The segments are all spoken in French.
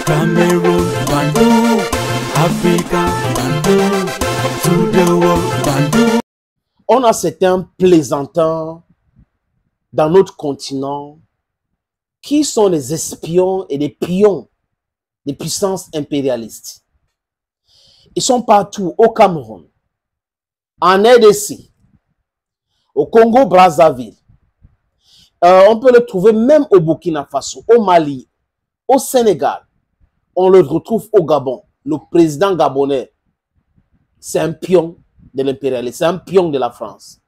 Cameroon, Bandung, Africa, Bandung, to the world, Bandung. On a certains plaisantins dans notre continent qui sont des espions et des pions des puissances impérialistes. Ils sont partout au Cameroun, en RDC, au Congo-Brazzaville. On peut le trouver même au Burkina Faso, au Mali, au Sénégal. On le retrouve au Gabon. Le président gabonais, c'est un pion de l'impérialisme, c'est un pion de la France.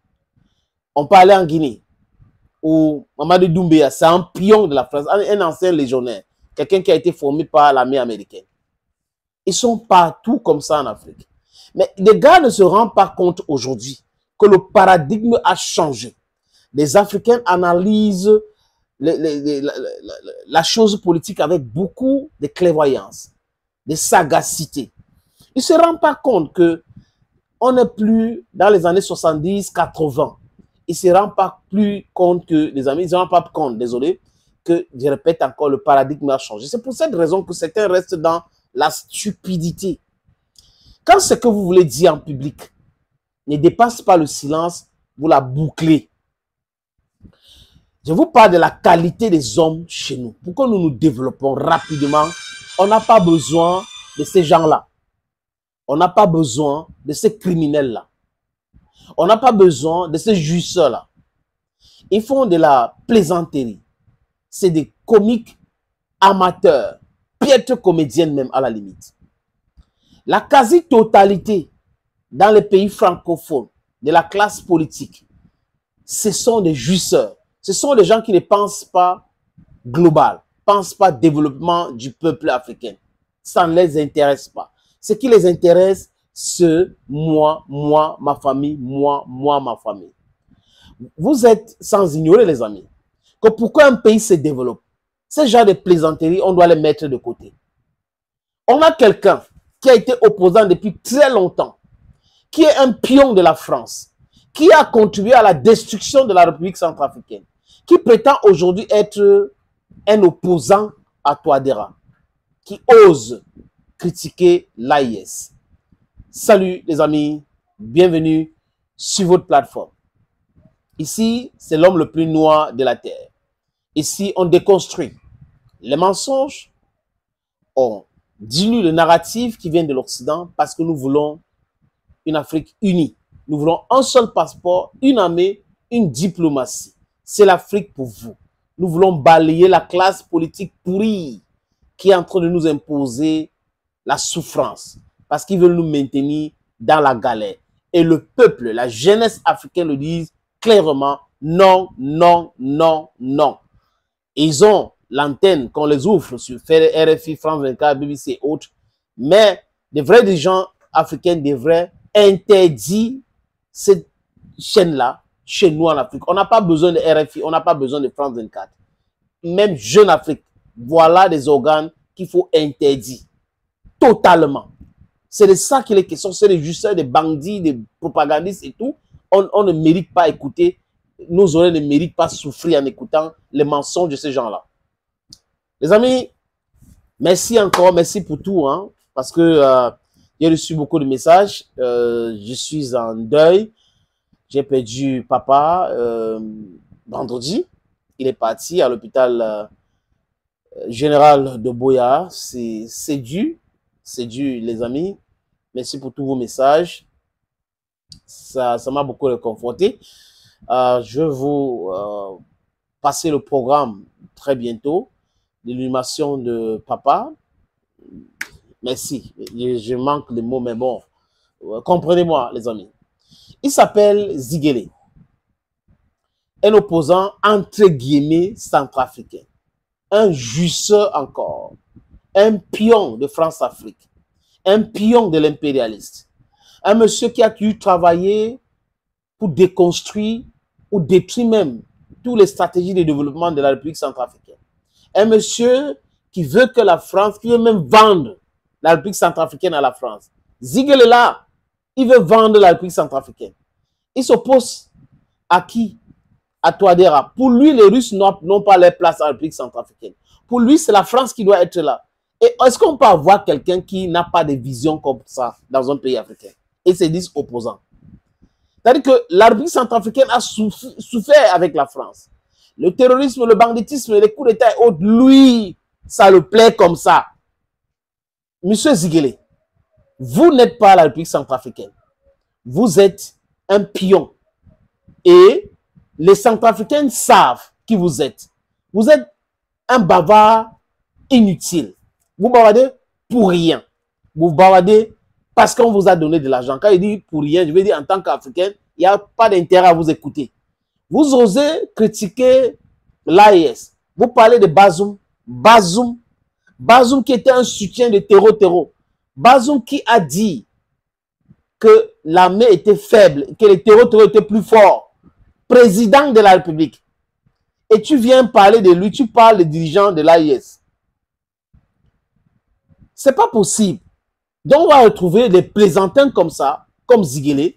On peut aller en Guinée, où Mamadou Doumbouya, c'est un pion de la France, un ancien légionnaire, quelqu'un qui a été formé par l'armée américaine. Ils sont partout comme ça en Afrique. Mais les gars ne se rendent pas compte aujourd'hui que le paradigme a changé. Les Africains analysent la chose politique avec beaucoup de clairvoyance, de sagacité. Ils ne se rendent pas compte que on n'est plus dans les années 70, 80. Ils ne se rendent pas plus compte que, les amis, ils ne se rendent pas compte, désolé, que, je répète encore, le paradigme a changé. C'est pour cette raison que certains restent dans la stupidité. Quand ce que vous voulez dire en public ne dépasse pas le silence, vous la bouclez. Je vous parle de la qualité des hommes chez nous. Pour que nous nous développons rapidement, on n'a pas besoin de ces gens-là. On n'a pas besoin de ces criminels-là. On n'a pas besoin de ces jouisseurs-là. Ils font de la plaisanterie. C'est des comiques amateurs, piètres comédiennes même à la limite. La quasi-totalité dans les pays francophones de la classe politique, ce sont des jouisseurs. Ce sont des gens qui ne pensent pas global, ne pensent pas développement du peuple africain. Ça ne les intéresse pas. Ce qui les intéresse, c'est moi, ma famille, moi, ma famille. Vous êtes sans ignorer, les amis, que pourquoi un pays se développe, ces genres de plaisanteries, on doit les mettre de côté. On a quelqu'un qui a été opposant depuis très longtemps, qui est un pion de la France, qui a contribué à la destruction de la République centrafricaine, qui prétend aujourd'hui être un opposant à Touadéra, qui ose critiquer l'AIS. Salut les amis, bienvenue sur votre plateforme. Ici, c'est l'homme le plus noir de la terre. Ici, on déconstruit les mensonges, on dilue le narratif qui vient de l'Occident parce que nous voulons une Afrique unie. Nous voulons un seul passeport, une armée, une diplomatie. C'est l'Afrique pour vous. Nous voulons balayer la classe politique pourrie qui est en train de nous imposer la souffrance parce qu'ils veulent nous maintenir dans la galère. Et le peuple, la jeunesse africaine le disent clairement non, non, non, non. Ils ont l'antenne qu'on les ouvre sur RFI, France 24, BBC et autres. Mais les vrais dirigeants africains devraient interdire cette chaîne-là chez nous en Afrique. On n'a pas besoin de RFI, on n'a pas besoin de France 24. Même Jeune Afrique, voilà des organes qu'il faut interdire totalement. C'est de ça qu'il est question. C'est des justeurs, des bandits, des propagandistes et tout. On ne mérite pas écouter. Nos oreilles ne méritent pas souffrir en écoutant les mensonges de ces gens-là. Les amis, merci encore, merci pour tout. Hein, parce que j'ai reçu beaucoup de messages. Je suis en deuil. J'ai perdu papa vendredi. Il est parti à l'hôpital général de Boya. C'est dû, les amis. Merci pour tous vos messages. Ça m'a beaucoup réconforté. Je vais vous passer le programme très bientôt de l'inhumation de papa. Merci. Je manque de mots, mais bon, comprenez-moi, les amis. Il s'appelle Ziguélé, un opposant entre guillemets centrafricain, un jouisseur encore, un pion de France-Afrique, un pion de l'impérialiste, un monsieur qui a dû travailler pour déconstruire ou détruire même toutes les stratégies de développement de la République centrafricaine. Un monsieur qui veut que la France, qui veut même vendre la République centrafricaine à la France. Ziguélé là, il veut vendre la République centrafricaine. Il s'oppose à qui? À Touadéra. Pour lui, les Russes n'ont pas leur place à la République centrafricaine. Pour lui, c'est la France qui doit être là. Et est-ce qu'on peut avoir quelqu'un qui n'a pas de vision comme ça dans un pays africain et se disent opposants? C'est-à-dire que la République centrafricaine a souffert avec la France. Le terrorisme, le banditisme, les coups d'État et autres, lui, ça le plaît comme ça. Monsieur Ziguele, vous n'êtes pas la République centrafricaine. Vous êtes un pion. Et les Centrafricains savent qui vous êtes. Vous êtes un bavard inutile. Vous bavardez pour rien. Vous bavardez parce qu'on vous a donné de l'argent. Quand il dit pour rien, je veux dire en tant qu'Africain, il n'y a pas d'intérêt à vous écouter. Vous osez critiquer l'AES. Vous parlez de Bazoum. Bazoum qui était un soutien de terreau. Bazoum qui a dit que l'armée était faible, que les terreaux étaient plus forts. Président de la République. Et tu viens parler de lui, tu parles des dirigeants de l'AES. C'est pas possible. Donc on va retrouver des plaisantins comme ça, comme Ziguele,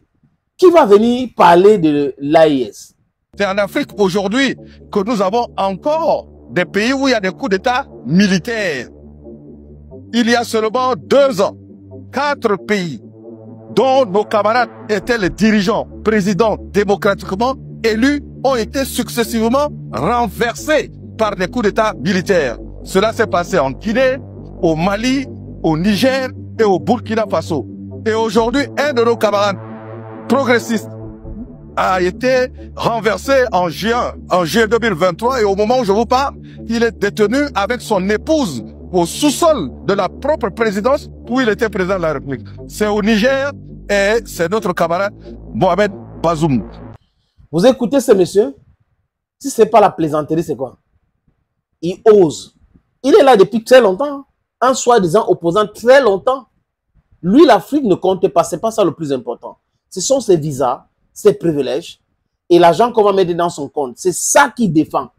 qui va venir parler de l'AES. C'est en Afrique aujourd'hui que nous avons encore des pays où il y a des coups d'État militaires. Il y a seulement 2 ans, 4 pays dont nos camarades étaient les dirigeants, présidents démocratiquement élus, ont été successivement renversés par des coups d'État militaires. Cela s'est passé en Guinée, au Mali, au Niger et au Burkina Faso. Et aujourd'hui, un de nos camarades progressistes a été renversé en juin 2023 et au moment où je vous parle, il est détenu avec son épouse au sous-sol de la propre présidence où il était président de la République. C'est au Niger et c'est notre camarade Mohamed Bazoum. Vous écoutez ce monsieur? Si ce n'est pas la plaisanterie, c'est quoi? Il ose. Il est là depuis très longtemps. Un soi-disant opposant très longtemps. Lui, l'Afrique ne compte pas. Ce n'est pas ça le plus important. Ce sont ses visas, ses privilèges et l'argent qu'on va mettre dans son compte. C'est ça qu'il défend.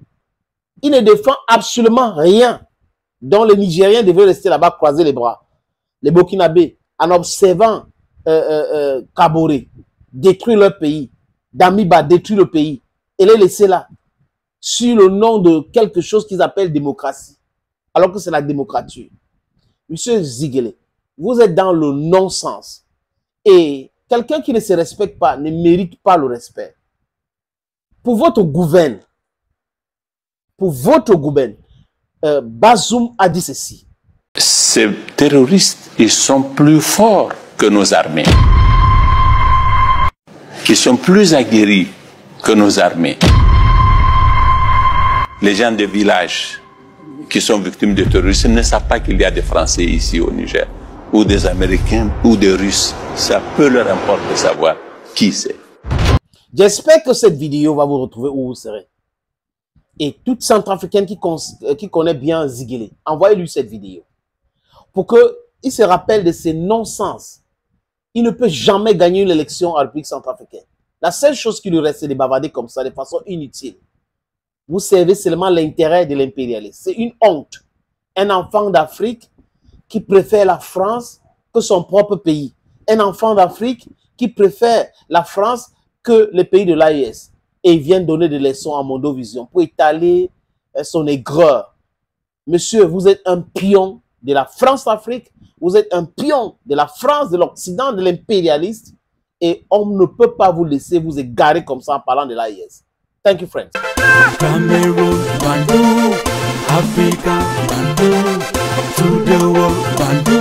Il ne défend absolument rien. Donc les Nigériens devaient rester là-bas, croiser les bras. Les Burkinabés, en observant Kaboré détruire leur pays, Damiba détruire le pays et les laisser là, sur le nom de quelque chose qu'ils appellent démocratie, alors que c'est la démocrature. Monsieur Ziguele, vous êtes dans le non-sens. Et quelqu'un qui ne se respecte pas ne mérite pas le respect. Pour votre gouvernement, Bazoum a dit ceci. Ces terroristes, ils sont plus forts que nos armées. Ils sont plus aguerris que nos armées. Les gens des villages qui sont victimes de terrorisme ne savent pas qu'il y a des Français ici au Niger, ou des Américains, ou des Russes. Ça peut leur importer de savoir qui c'est. J'espère que cette vidéo va vous retrouver où vous serez. Et toute Centrafricaine qui connaît bien Ziguele, envoyez-lui cette vidéo. Pour qu'il se rappelle de ces non-sens. Il ne peut jamais gagner une élection en République centrafricaine. La seule chose qui lui reste, c'est de bavarder comme ça, de façon inutile. Vous servez seulement l'intérêt de l'impérialisme. C'est une honte. Un enfant d'Afrique qui préfère la France que son propre pays. Un enfant d'Afrique qui préfère la France que les pays de l'AES. Et il vient donner des leçons à Mondovision pour étaler son aigreur. Monsieur, vous êtes un pion de la France-Afrique. Vous êtes un pion de la France, de l'Occident, de l'impérialiste. Et on ne peut pas vous laisser vous égarer comme ça en parlant de l'AES. Thank you, friends. Cameroon, Bandung, Africa, Bandung, to the world, Bandung.